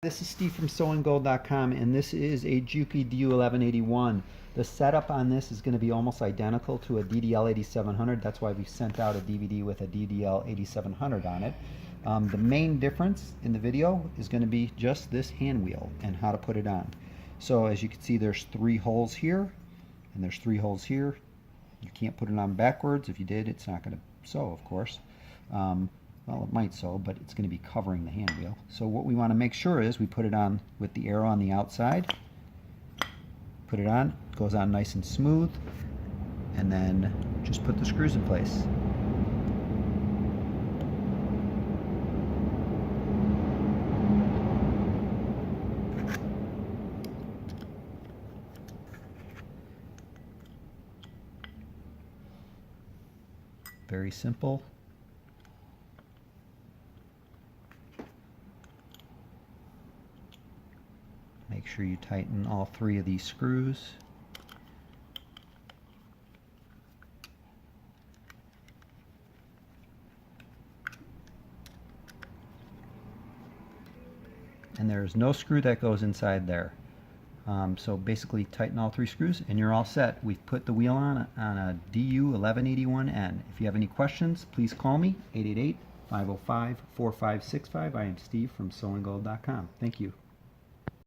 This is Steve from SewingGold.com, and this is a Juki DU-1181. The setup on this is going to be almost identical to a DDL-8700. That's why we sent out a DVD with a DDL-8700 on it. The main difference in the video is going to be just this hand wheel and how to put it on. So as you can see, there's 3 holes here, and there's 3 holes here. You can't put it on backwards. If you did, it's not going to sew, of course. Well, it might sew, but it's going to be covering the hand wheel. So what we want to make sure is we put it on with the arrow on the outside. Put it on, it goes on nice and smooth, and then just put the screws in place. Very simple. Make sure you tighten all 3 of these screws. And there's no screw that goes inside there. So basically tighten all 3 screws and you're all set. We've put the wheel on a DU-1181N. If you have any questions, please call me, 888-505-4565. I am Steve from SewingGold.com. Thank you.